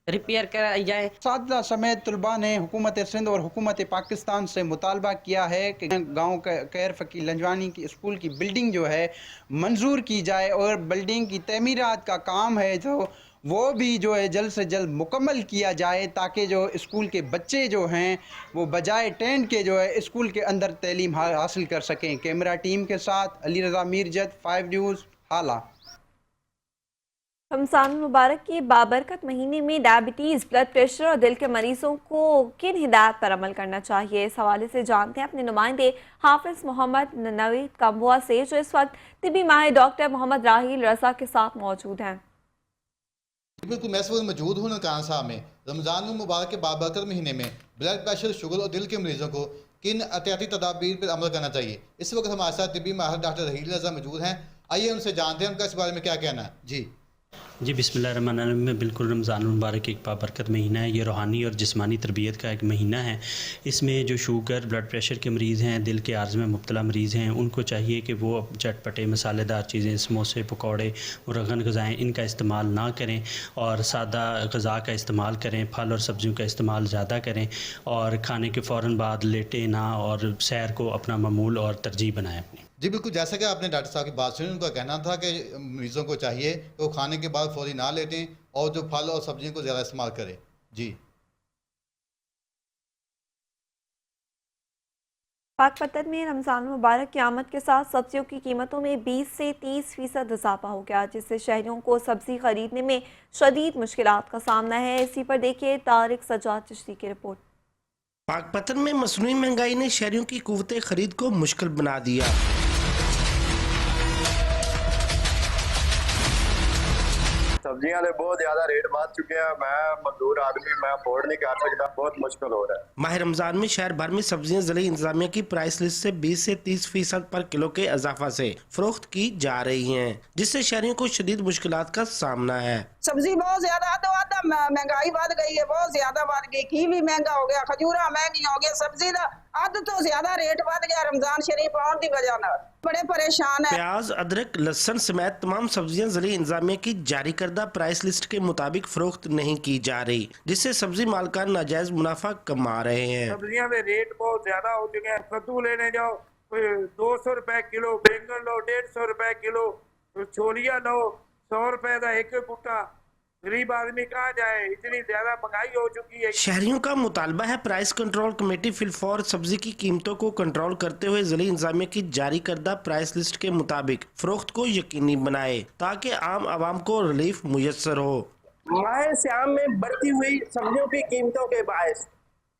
रिपेयर कराई जाए। सादा समेत तलबा ने हुकूमत सिंध और हुकूमत पाकिस्तान से मुतालबा किया है कि गाँव कहर फ़कीर लंजवानी की स्कूल की बिल्डिंग जो है मंजूर की जाए और बिल्डिंग की तमीरात का काम है जो वो भी जो है जल्द से जल्द मुकम्मल किया जाए ताकि जो स्कूल के बच्चे जो हैं वो बजाय टेंट के जो है स्कूल के अंदर तालीम हासिल कर सकें। कैमरा टीम के साथ अली रज़ा मीरजत, 5 न्यूज़, हाला। रमज़ान मुबारक के बाबरकत महीने में डायबिटीज़, ब्लड प्रेशर और दिल के मरीजों को किन हिदायत पर अमल करना चाहिए, इस हवाले से जानते हैं अपने नुमाइंदे हाफिज़ मोहम्मद नवीद कम्बुआ से, जो इस वक्त तिबी माहिर डॉक्टर मोहम्मद राहील रज़ा के साथ मौजूद हैं। बिल्कुल मैं इस वक्त मौजूद हूँ ननकाना साहब में। रमज़ान मुबारक के बाबरकत महीने में ब्लड प्रेशर, शुगर और दिल के मरीजों को किन एहतियाती तदाबीर पर अमल करना चाहिए, इस वक्त हमारे साथ तिबी माहिर डॉक्टर राहील रज़ा मौजूद हैं। आइए उनसे जानते हैं उनका इस बारे में क्या कहना है। जी बिस्मिल्लाहिर्रहमानिर्रहीम में बिल्कुल रमज़ान मुबारक एक बाबरकत महीना है। ये रूहानी और जिस्मानी तरबियत का एक महीना है। इसमें जो शुगर, ब्लड प्रेशर के मरीज़ हैं, दिल के आर्ज़ में मुब्तला मरीज़ हैं, उनको चाहिए कि वो चटपटे मसालेदार चीज़ें, समोसे, पकौड़े, मुरगन ग़ज़ाएँ इनका इस्तेमाल ना करें और सादा ग़ज़ा का इस्तेमाल करें। फल और सब्ज़ियों का इस्तेमाल ज़्यादा करें और खाने के फ़ौरन बाद लेटें ना और सैर को अपना मामूल और तरजीह बनाएँ अपनी। जी बिल्कुल, जैसा कि आपने डॉक्टर साहब की बात सुनी, उनका कहना था कि मरीज़ों को चाहिए कि वो खाने के बाद फौरी ना लेटें और जो फल और सब्जियों को ज़्यादा इस्तेमाल करें। जी पाकपतन में रमज़ान मुबारक की आमद के साथ सब्जियों की कीमतों में 20 से 30% इजाफा हो गया, जिससे शहरियों को सब्जी खरीदने में शदीद मुश्किलात का सामना है। इसी पर देखिए तारिक सजाद चिश्ती की रिपोर्ट। पाकपतन में मसनूई महंगाई ने शहरियों की कुव्वते खरीद को मुश्किल बना दिया। सब्जियां तो बहुत ज्यादा रेट बढ़ चुके हैं। मैं मजदूर आदमी, मैं अफोर्ड नहीं कर सकता, बहुत मुश्किल हो रहा है। माह रमजान में शहर भर में सब्जियां ज़िले इंतजामिया की प्राइस लिस्ट से 20 से 30% पर किलो के इजाफा से फरोख्त की जा रही हैं, जिससे शहरियों को शदीद मुश्किलात का सामना है। सब्जी बहुत ज्यादा तो आधा महंगाई बढ़ गई है, बहुत ज्यादा बढ़ गई। कीवी महंगा हो गया, खजूरा महंगी हो गया, सब्जी का अद तो ज्यादा रेट बढ़ गया रमजान शरीफ आने की वजह न। बड़े परेशान है। प्याज, अदरक, लहसुन समेत तमाम सब्जियां जिले इंतजामिया की जारी करदा प्राइस लिस्ट के मुताबिक फरोख्त नहीं की जा रही, जिससे सब्जी मालकान नाजायज मुनाफा कमा रहे हैं। सब्जियां के रेट बहुत ज्यादा हो चुके हैं। कद्दू लेने जाओ 200 रुपए किलो, बैंगन लो 150 रुपए किलो, छोलिया लो 100 रुपए का एक गुट्टा। गरीब आदमी कहाँ जाए, इतनी ज्यादा महंगाई हो चुकी है। शहरियों का मुतालबा है प्राइस कंट्रोल कमेटी फिलफौर सब्जी की कीमतों को कंट्रोल करते हुए जिले इंतजामिया की जारी करदा प्राइस लिस्ट के मुताबिक फरोख्त को यकीनी बनाए, ताकि आम आवाम को रिलीफ मुयस्सर हो। माह सियाम में बढ़ती हुई सब्जियों की कीमतों के बायस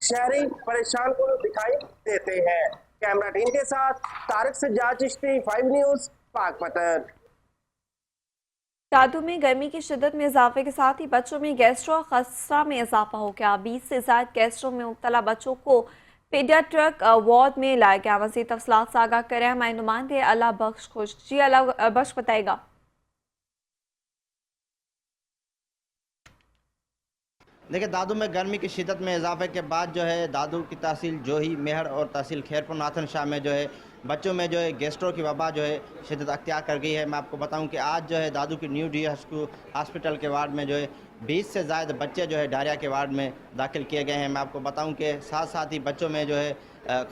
शहरी परेशान को दिखाई देते हैं। कैमरा टीम के साथ तारिक सज्जाद चिश्ती, 5 न्यूज़, पाकपतन। दादू में गर्मी की शिद्दत में इजाफे के साथ ही बच्चों में गैस्ट्रो खसरा में इजाफा हो गया। 20 से ज्यादा गैस्ट्रो में मुब्तला बच्चों को पीडियाट्रिक वार्ड में लाया गया। मज़ीद तफसीलात से आगाह करें हमारे नुमाइंदे अल्लाह बख्श खुश। जी अल्लाह बख्श बताएगा। देखिए, दादू में गर्मी की शिद्दत में इजाफे के बाद जो है दादू की तहसील जोही, मेहर और तहसील खैरपुर नाथन शाह में जो है बच्चों में जो है गैस्ट्रो की वबा जो है शिद्दत अख्तियार कर गई है। मैं आपको बताऊं कि आज जो है दादू की न्यू डी हॉस्पिटल के वार्ड में जो है 20 से ज़्यादा बच्चे जो है डायरिया के वार्ड में दाखिल किए गए हैं। मैं आपको बताऊं कि साथ साथ ही बच्चों में जो है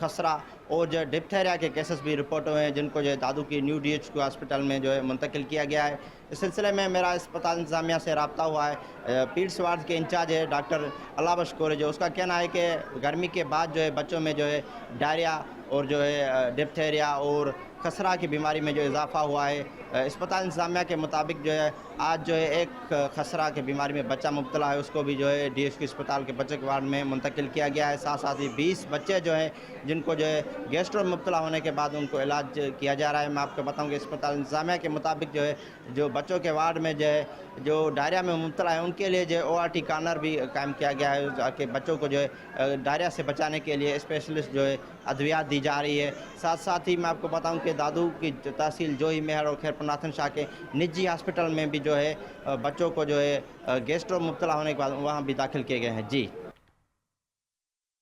खसरा और जो डिप्थेरिया के केसेस भी रिपोर्ट हुए हैं, जिनको जो है दादू की न्यू DHQ हॉस्पिटल में जो है मुंतकिल किया गया है। इस सिलसिले में मेरा अस्पताल इंतजामिया से रब्ता हुआ है। पीड्स वार्ड के इंचार्ज है डॉक्टर अल्लाह बख्श कोरे, जो उसका कहना है कि गर्मी के बाद जो है बच्चों में जो है डायरिया और जो है डिप्थेरिया और खसरा की बीमारी में जो इजाफा हुआ है। अस्पताल इंतजामिया के मुताबिक जो है आज जो है एक खसरा की बीमारी में बच्चा मुब्तला है, उसको भी जो है DHQ अस्पताल के बच्चे के वार्ड में मुंतकिल किया गया है। साथ साथ ही 20 बच्चे जो हैं जिनको जो है गैस्ट्रो मुब्तला होने के बाद उनको इलाज किया जा रहा है। मैं आपको बताऊँ कि अस्पताल इंतजामिया के मुताबिक जो है जो बच्चों के वार्ड में जो है जो डायरिया में मुब्तला है उनके लिए जो ORT कॉर्नर भी कायम किया गया है, ताकि बच्चों को जो है डायरिया से बचाने के लिए स्पेशलिस्ट जो है अद्वियात दी जा रही है। साथ साथ ही मैं आपको बताऊं कि दादू की तहसील जोही, मेहर और खैरपुर नाथन शाह के निजी हॉस्पिटल में भी जो है बच्चों को जो है गैस्ट्रो मुब्तला होने के बाद वहाँ भी दाखिल किए गए हैं। जी।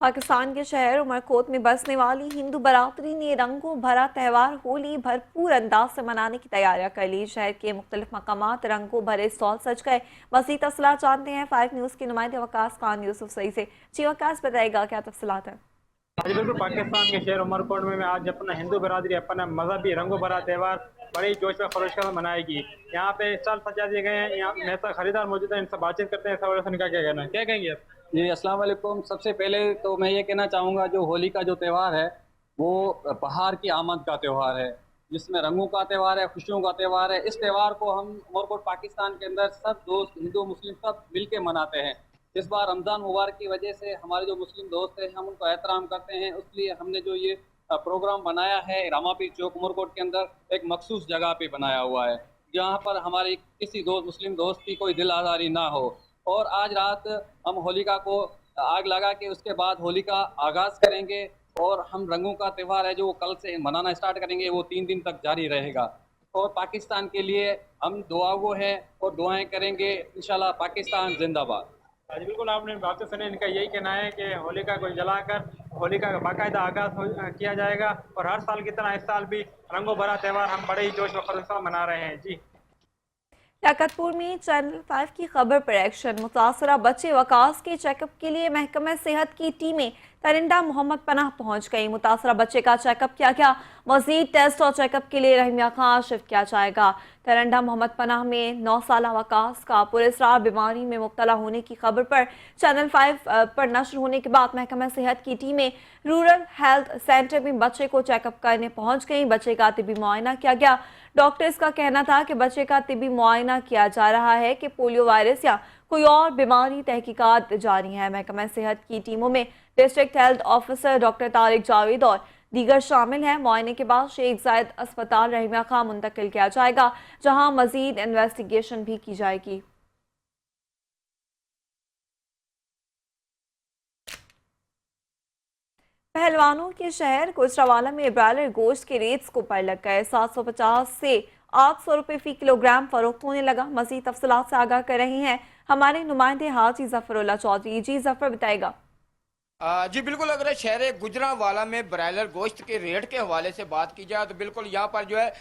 पाकिस्तान के शहर उमरकोट में बसने वाली हिंदू बरादरी ने रंगों भरा त्यौहार होली भरपूर अंदाज से मनाने की तैयारियां कर ली। शहर के मुख्तलिफ मकामात रंगों भरे स्टॉल सज गए। मज़ीद तफसीलात जानते हैं 5 न्यूज़ के नुमाइंदे वकास खान यूसुफ सही से। जी वकास, बताएगा क्या तफसीलात है? जी बिल्कुल, पाकिस्तान के शहर उमरकोट में आज अपना हिंदू बरादरी अपना मजहबी रंगों भरा त्यौहार बड़ी जोश व खरोश के साथ मनाएगी। यहाँ पे स्टॉल सजा दिए गए हैं। यहाँ मेरे साथ खरीदार मौजूद है, इनसे बातचीत करते हैं। इनका क्या कहना है, क्या कहेंगे आप? जी अस्सलाम वालेकुम। सबसे पहले तो मैं ये कहना चाहूँगा, जो होली का जो त्यौहार है वो बहार की आमद का त्यौहार है, जिसमें रंगों का त्यौहार है, खुशियों का त्यौहार है। इस त्यौहार को हम उमरकोट पाकिस्तान के अंदर सब दोस्त हिंदू मुस्लिम सब मिल के मनाते हैं। इस बार रमज़ान मुबारक की वजह से हमारे जो मुस्लिम दोस्त हैं हम उनको एहतराम करते हैं, इसलिए हमने जो ये प्रोग्राम बनाया है रामापीर चौक उमरकोट के अंदर एक मखसूस जगह पे बनाया हुआ है, जहाँ पर हमारे किसी मुस्लिम दोस्त की कोई दिल आज़ारी ना हो। और आज रात हम होलिका को आग लगा के उसके बाद होली का आगाज़ करेंगे और हम रंगों का त्यौहार है जो कल से मनाना स्टार्ट करेंगे, वो 3 दिन तक जारी रहेगा। और पाकिस्तान के लिए हम दुआगो हैं और दुआएं करेंगे, इंशाल्लाह पाकिस्तान जिंदाबाद। जी बिल्कुल, आपने बातें सुनी। इनका यही कहना है कि होलिका को जलाकर होलिका का बाकायदा आगाज़ किया जाएगा और हर साल की तरह इस साल भी रंगों भरा त्यौहार हम बड़े ही जोश व खरोश से मना रहे हैं। जी लियाकतपुर में चैनल 5 की खबर पर एक्शन। मुतासरा बच्चे वकास के चेकअप के लिए महकमा सेहत की टीमें तरिंदा मोहम्मद पनाह पहुंच गई। मुतासरा बच्चे का चेकअप किया गया। मजीद टेस्ट और चेकअप के लिए रहीमिया खां शिफ्ट किया जाएगा। तरिंदा मोहम्मद पनाह में 9 साल वकास का पुरस्रार बीमारी में मुब्तला होने की खबर पर चैनल 5 पर नशर होने के बाद महकमा सेहत की टीमें रूरल हेल्थ सेंटर में बच्चे को चेकअप करने पहुंच गई। बच्चे का तिबी मुआयना किया गया। डॉक्टर्स का कहना था कि बच्चे का तिबी मुआयना किया जा रहा है कि पोलियो वायरस या कोई और बीमारी, तहकीकात जारी है। महकमा सेहत की टीमों में district health officer doctor Tariq Javed और दीगर शामिल हैं। मुआयने के बाद शेख जायद अस्पताल रहीमिया खां मुंतकिल किया जाएगा, जहां मजीद इन्वेस्टिगेशन भी की जाएगी। पहलवानों के शहर गुजरावाला में ब्रायलर गोश्त के रेट्स को पर लग गए। 750 से 800 रुपये फी किलोग्राम फरोख्त होने लगा। मजीद तफसीलात से आगाह कर रहे हैं हमारे नुमाइंदे हाजी जफरुल्लाह चौधरी। जी जफर, बताएगा। जी बिल्कुल, अगर शहर गुजरावाला में ब्रायलर गोश्त के रेट के हवाले से बात की जाए तो बिल्कुल यहाँ पर जो है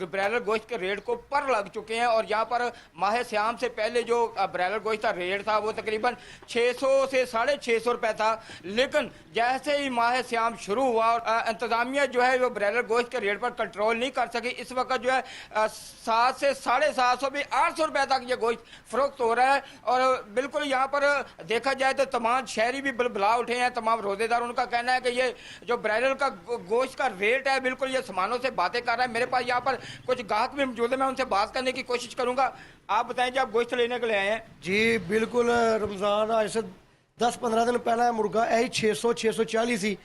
ब्रायलर गोश्त के रेट को पर लग चुके हैं। और यहाँ पर माह श्याम से पहले जो ब्रायलर गोश्त का रेट था वो तकरीबन 600 से 650 रुपये था, लेकिन जैसे ही माह श्याम शुरू हुआ और इंतज़ामिया जो है वो ब्रायलर गोश्त के रेट पर कंट्रोल नहीं कर सकी, इस वक्त जो है 700 से 750 भी 800 रुपये तक ये गोश्त फरोख्त हो रहा है। और बिल्कुल यहाँ पर देखा जाए तो तमाम शहरी भी बुलबुला उठे हैं, तमाम रोजेदार। उनका कहना है कि ये जो ब्रायलर का गोश्त का रेट है बिल्कुल ये सामानों से बातें कर रहा है। मेरे पास यहाँ पर कुछ ग्राहक भी मौजूद है, मैं उनसे बात करने की कोशिश करूंगा। आप बताएं जी, आप गोश्त लेने के लिए आए हैं? जी बिल्कुल, रमज़ान आज से 10-15 दिन पहला मुर्गा यही 600-640 ਸੀ,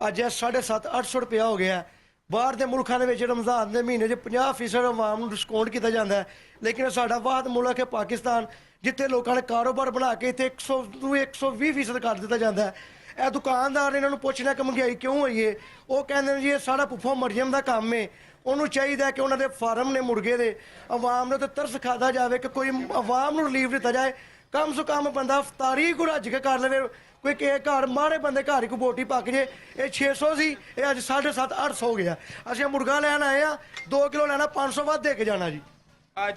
ਅੱਜ 750-800 रुपया हो गया। ਬਾਹਰ ਦੇ ਮੁਲਕਾਂ ਦੇ ਵਿੱਚ ਰਮਜ਼ਾਨ ਦੇ ਮਹੀਨੇ 'ਚ 50% ਆਵਾਮ ਨੂੰ ਡਿਸਕਾਊਂਟ ਕੀਤਾ ਜਾਂਦਾ ਹੈ, ਲੇਕਿਨ ਸਾਡਾ ਬਾਦ ਮੁਲਕ ਹੈ ਪਾਕਿਸਤਾਨ, ਜਿੱਥੇ ਲੋਕਾਂ ਨੇ ਕਾਰੋਬਾਰ ਬਣਾ ਕੇ ਇੱਥੇ 100-120% ਕਰ ਦਿੱਤਾ ਜਾਂਦਾ ਹੈ। ਇਹ ਦੁਕਾਨਦਾਰ ਇਹਨਾਂ ਨੂੰ ਪੁੱਛਣਾ ਕਿ ਮਹਿੰਗਾਈ ਕਿਉਂ ਹੋਈ ਹੈ, ਉਹ ਕਹਿੰਦੇ ਨੇ ਜੀ ਇਹ ਸਾਰਾ ਭੁੱਫਾ ਮਰੀਮ ਦਾ ਕੰਮ ਹੈ। ਉਹਨੂੰ ਚਾਹੀਦਾ ਕਿ ਉਹਨਾਂ ਦੇ ਫਾਰਮ ਨੇ ਮੁਰਗੇ ਦੇ, ਆਵਾਮ ਨੂੰ ਤੇ ਤਰਸ ਖਾਦਾ ਜਾਵੇ ਕਿ ਕੋਈ ਆਵਾਮ ਨੂੰ ਰਿਲੀਫ ਦਿੱਤਾ ਜਾਏ। ਕਮ ਸੇ ਕਮ ਬੰਦਾ ਇਫਤਾਰੀ ਕੋ ਰੱਜ ਕੇ ਕਰ ਲਵੇ। कोई के घर माड़े बंदे घर को बोटी पक जे। ये 600 सी, ये अज 750-800 हो गया। असं मुर्गा लैन आए हैं, 2 किलो लेना 500 बाद दे के जाना जी।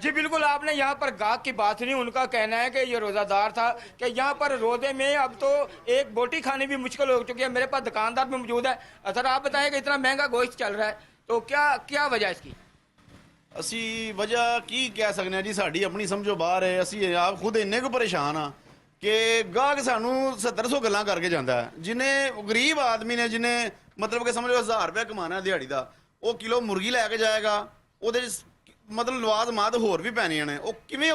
जी बिल्कुल, आपने यहाँ पर गाहक की बात सुनी। उनका कहना है कि ये रोज़ादार था कि यहाँ पर रोज़े में अब तो एक बोटी खानी भी मुश्किल हो चुकी है। मेरे पास दुकानदार भी मौजूद है। सर आप बताएं कि इतना महंगा गोश्त चल रहा है तो क्या वजह इसकी? ਅਸੀਂ ਵਜ੍ਹਾ ਕੀ ਕਹਿ ਸਕਦੇ ਹਾਂ ਜੀ, ਸਾਡੀ ਆਪਣੀ ਸਮਝੋ ਬਾਹਰ ਹੈ। ਅਸੀਂ ਆਪ ਖੁਦ ਇੰਨੇ ਕੁ ਪਰੇਸ਼ਾਨ ਆ ਕਿ ਗਾਹਕ ਸਾਨੂੰ 700 ਗੱਲਾਂ ਕਰਕੇ ਜਾਂਦਾ ਹੈ। ਜਿਹਨੇ ਗਰੀਬ ਆਦਮੀ ਨੇ, ਜਿਹਨੇ ਮਤਲਬ ਕਿ ਸਮਝੋ 1000 ਰੁਪਏ ਕਮਾਣਾ ਦਿਹਾੜੀ ਦਾ, ਉਹ ਕਿਲੋ ਮੁਰਗੀ ਲੈ ਕੇ ਜਾਏਗਾ, ਉਹਦੇ ਮਤਲਬ ਲਵਾਜ਼ਮਾਤ ਹੋਰ ਵੀ ਪੈਣੀਆਂ ਨੇ, ਉਹ ਕਿਵੇਂ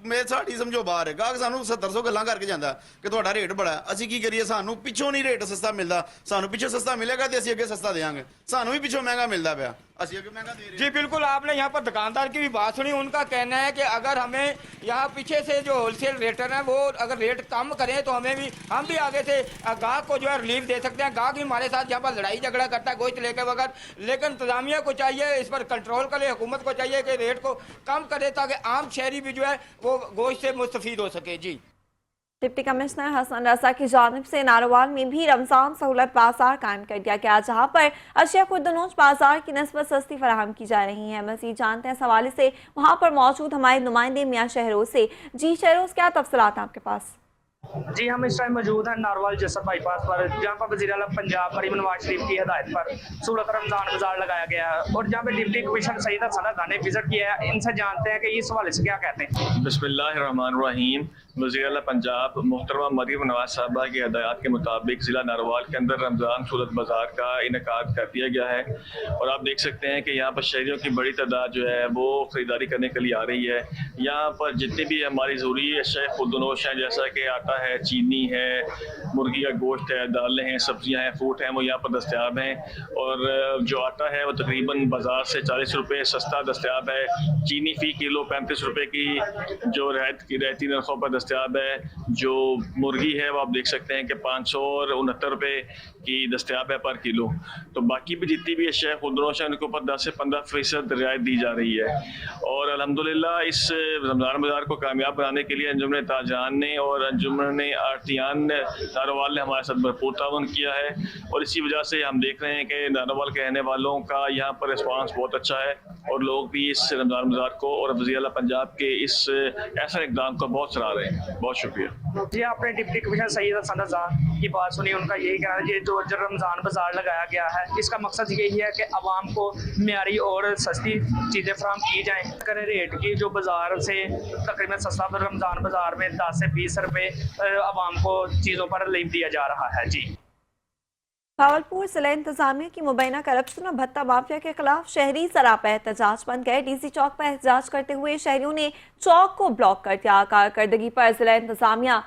ਮੇਰੇ ਸਾਡੀ ਸਮਝੋ ਬਾਹਰ ਹੈ। ਗਾਹਕ ਸਾਨੂੰ 700 ਗੱਲਾਂ ਕਰਕੇ ਜਾਂਦਾ ਕਿ ਤੁਹਾਡਾ ਰੇਟ ਬੜਾ, ਅਸੀਂ ਕੀ ਕਰੀਏ? ਸਾਨੂੰ ਪਿੱਛੋਂ ਨਹੀਂ ਰੇਟ ਸਸਤਾ ਮਿਲਦਾ। ਸਾਨੂੰ ਪਿੱਛੋਂ ਸਸਤਾ ਮਿਲੇਗਾ ਤੇ ਅਸੀਂ ਅੱਗੇ ਸਸਤਾ ਦੇਵਾਂਗੇ, ਸਾਨੂੰ ਵੀ ਪਿੱਛੋਂ ਮਹਿੰਗਾ ਮਿਲਦਾ ਪਿਆ, ਅਸੀਂ ਅੱਗੇ महंगा दे रहे हैं। जी बिल्कुल, आपने यहाँ पर दुकानदार की भी बात सुनी। उनका कहना है कि अगर हमें यहाँ पीछे से जो होलसेल रेटर हैं वो अगर रेट कम करें तो हम भी आगे से गाहक को जो है रिलीफ दे सकते हैं। गाहक भी हमारे साथ यहाँ पर लड़ाई झगड़ा करता है गोश्त लेकर वगैरह, लेकिन इंतजामिया को चाहिए इस पर कंट्रोल करे, हुकूमत को चाहिए कि रेट को कम करे ताकि आम शहरी भी जो है वो गोश्त से मुस्तफीद हो सके। जी डिप्टी कमिश्नर हसन रजा की जानिब से नारोवाल में भी रमजान सहूलत बाजार कायम कर दिया गया, जहां पर अशिया खुर्दनोश बाजार की निस्बत सस्ती फराहम की जा रही है। मज़ीद जानते हैं इस हवाले से वहां पर मौजूद हमारे नुमाइंदे मियां शहरोज से। जी शहरोज, क्या तफसीलात हैं आपके पास? जी, हम इस टाइम मौजूद हैं नारोवाल जसर बाईपास पर, जहाँ पर वज़ीर आला पंजाब मरीम नवाज शरीफ की हिदायत पर सूरत रमज़ान बाजार लगाया गया है और जहाँ पे डिप्टी कमिश्नर सईद हसन रज़ा ने विजिट किया है। इनसे जानते हैं कि इस हवाले से क्या कहते हैं। बिस्मिल्लाहिर्रहमानिर्रहीम। वज़ीर आला पंजाब मोहतरमा मरीम नवाज साहबा की हिदायत के मुताबिक ज़िला नारोवाल के अंदर रमज़ान सूरत बाज़ार का इनेकाद कर दिया गया है और आप देख सकते हैं कि यहाँ पर शहरियों की बड़ी तादाद जो है वो ख़रीदारी करने के लिए आ रही है। यहाँ पर जितनी भी हमारी ज़रूरी अशिया खुर्दनोश हैं, जैसा कि आटा है, चीनी है, मुर्गी का गोश्त है, दालें हैं, सब्जियां हैं, फ्रूट हैं, वो यहाँ पर दस्तयाब हैं। और जो आटा है वो तकरीबन बाज़ार से 40 रुपये सस्ता दस्तयाब है। चीनी फ़ी किलो 35 रुपये की जो रहती नरखों पर दस्तयाब है। जो मुर्गी है वो आप देख सकते हैं कि 569 रुपये की दस्तयाब है पर किलो। तो बाकी भी जितनी भी अशिया खुर्दनोश हैं उनके ऊपर 10 से 15% रियायत दी जा रही है। और अल्हम्दुलिल्लाह इस रमज़ान बाज़ार को कामयाब बनाने के लिए अंजुमन ताजरान ने और अंजुमन आरतियान नारोवाल ने हमारे साथ भरपूर ताउन किया है और इसी वजह से हम देख रहे हैं कि नारोवाल के रहने वालों का यहाँ पर रिस्पांस बहुत अच्छा है और लोग भी इस रमज़ान बाज़ार को और वज़ीर आला पंजाब के इस ऐसा इक़दाम को बहुत सराह रहे हैं। बहुत शुक्रिया जी। आपने डिप्टी कमिश्नर सईद हसन रज़ा की बात सुनी, उनका यही कहना है कि जो रमज़ान बाज़ार लगाया गया है इसका मकसद यही है कि आवाम को मियारी और सस्ती चीज़ें फराहम की जाएँ। करें रेट की जो बाज़ार से तकरीबन सस्ता रमज़ान बाज़ार में 10 से 20 रुपये आवाम को चीज़ों पर रिलीफ दिया जा रहा है। जी। भावलपुर जिला इंतजामिया की मुबैना करप्शन और भत्ता माफिया के खिलाफ शहरी सरापा एहतजाज बन गए। डीसी चौक पर एहतजाज करते हुए शहरियों ने चौक को ब्लॉक कर दिया। कारकर्दगी पर जिला इंतजामिया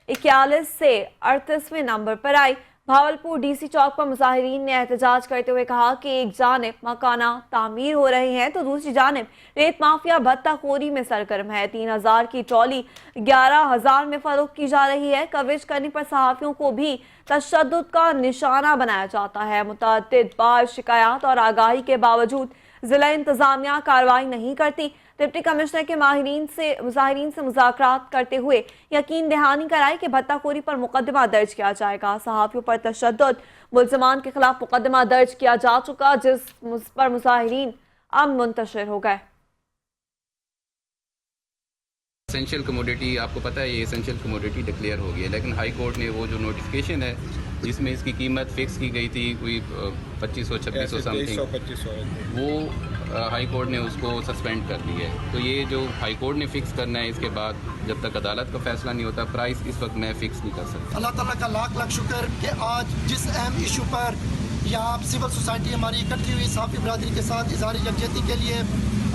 41 से 38वें नंबर पर आई। भावलपुर डीसी चौक पर मुजाहिरीन ने एहतजाज करते हुए कहा कि एक जानिब मकाना तामीर हो रही है तो दूसरी जानिब रेत माफिया भत्ताखोरी में सरगर्म है। 3000 की ट्रॉली 11,000 में फरोख्त की जा रही है। कवरेज करने पर सहाफियों को भी तशद्दुद का निशाना बनाया जाता है। मुतअद्दिद बार शिकायत और आगाही के बावजूद जिला इंतजामिया कार्रवाई नहीं करती। डिप्टी कमिश्नर के मुजाहिरीन से मुज़ाकरात करते हुए यकीन दहानी कराई कि भत्ताखोरी पर मुकदमा दर्ज किया जाएगा। सहाफियों पर तशद्दुद मुल्ज़िमान के खिलाफ मुकदमा दर्ज किया जा चुका, जिस पर मुजाहिरीन अब मुंतशिर हो गए। एसेंशियल कमोडिटी, आपको पता है ये एसेंशियल कमोडिटी डिक्लेयर हो गई है, लेकिन हाई कोर्ट ने वो जो नोटिफिकेशन है जिसमें इसकी कीमत फिक्स की गई थी कोई 2500-2600 समथिंग, वो हाई कोर्ट ने उसको सस्पेंड कर दी है। तो ये जो हाई कोर्ट ने फिक्स करना है, इसके बाद जब तक अदालत का फैसला नहीं होता प्राइस इस वक्त मैं फिक्स नहीं कर सकता। अल्लाह ताला का लाख लाख शुक्र कि आज जिस अहम इशू पर यहाँ सिविल सोसाइटी हमारी इकट्ठी हुई साफ़ी बरादरी के साथ इज़हार यकजहती के लिए,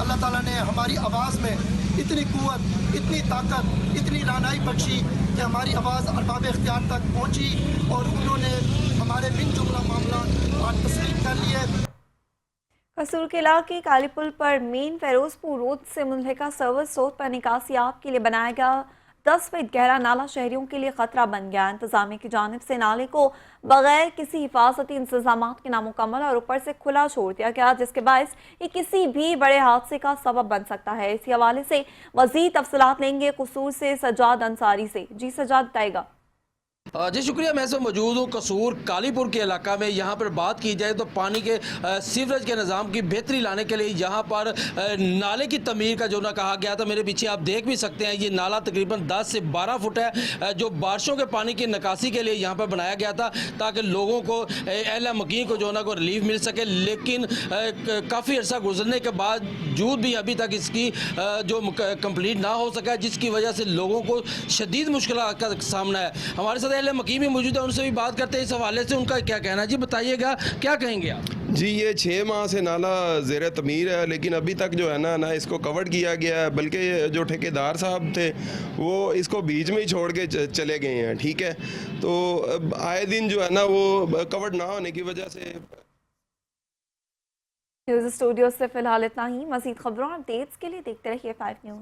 अल्लाह ताला ने हमारी आवाज़ में इतनी कुव्वत, इतनी ताकत, इतनी रानाई बख्शी कि हमारी आवाज़ अरबाब इख्तियार तक पहुँची और उन्होंने हमारे बिन जुमला मामला आज तस्लीम कर लिए। कसूर के इलाके काली पुल पर मेन फेरोजपुर रोड से मुल्हिका सर्विस रोड पर निकासियात के लिए बनाया गया 10 फीट गहरा नाला शहरियों के लिए खतरा बन गया। इंतजामिया की जानिब से नाले को बगैर किसी हिफाजती इंतजाम के नामुकम्मल और ऊपर से खुला छोड़ दिया गया, जिसके बायस ये किसी भी बड़े हादसे का सबब बन सकता है। इसी हवाले से मजीद तफसीलात लेंगे कसूर से सजाद अंसारी से। जी सजाद, बताएगा। जी शुक्रिया। मैं से मौजूद हूँ कसूर कालीपुर के इलाका में। यहाँ पर बात की जाए तो पानी के सीवरेज के निज़ाम की बेहतरी लाने के लिए यहाँ पर नाले की तमीर का जो ना कहा गया था। मेरे पीछे आप देख भी सकते हैं ये नाला तकरीबन 10 से 12 फुट है, जो बारिशों के पानी की निकासी के लिए यहाँ पर बनाया गया था ताकि लोगों को अहले मकीन को जो ना को रिलीफ मिल सके। लेकिन काफ़ी अर्सा गुजरने के बावजूद भी अभी तक इसकी जो कंप्लीट ना हो सका, जिसकी वजह से लोगों को शदीद मुश्किलात का सामना है। हमारे साथ मकीन में मौजूद है, उनसे भी बात करते हैं इस हवाले से। उनका क्या कहना है? जी बताइएगा, क्या कहेंगे आप? जी ये 6 माह से नाला ज़ेर तमीर है, लेकिन अभी तक जो है ना इसको कवर किया गया है, बल्कि जो ठेकेदार साहब थे वो इसको बीच में ही छोड़ के चले गए हैं। ठीक है, तो आए दिन जो है ना वो कवर ना होने की वजह से। न्यूज़ स्टूडियो से फिलहाल इतना ही। मज़ीद खबरों और अपडेट्स के लिए देखते रहिए 5 न्यूज़।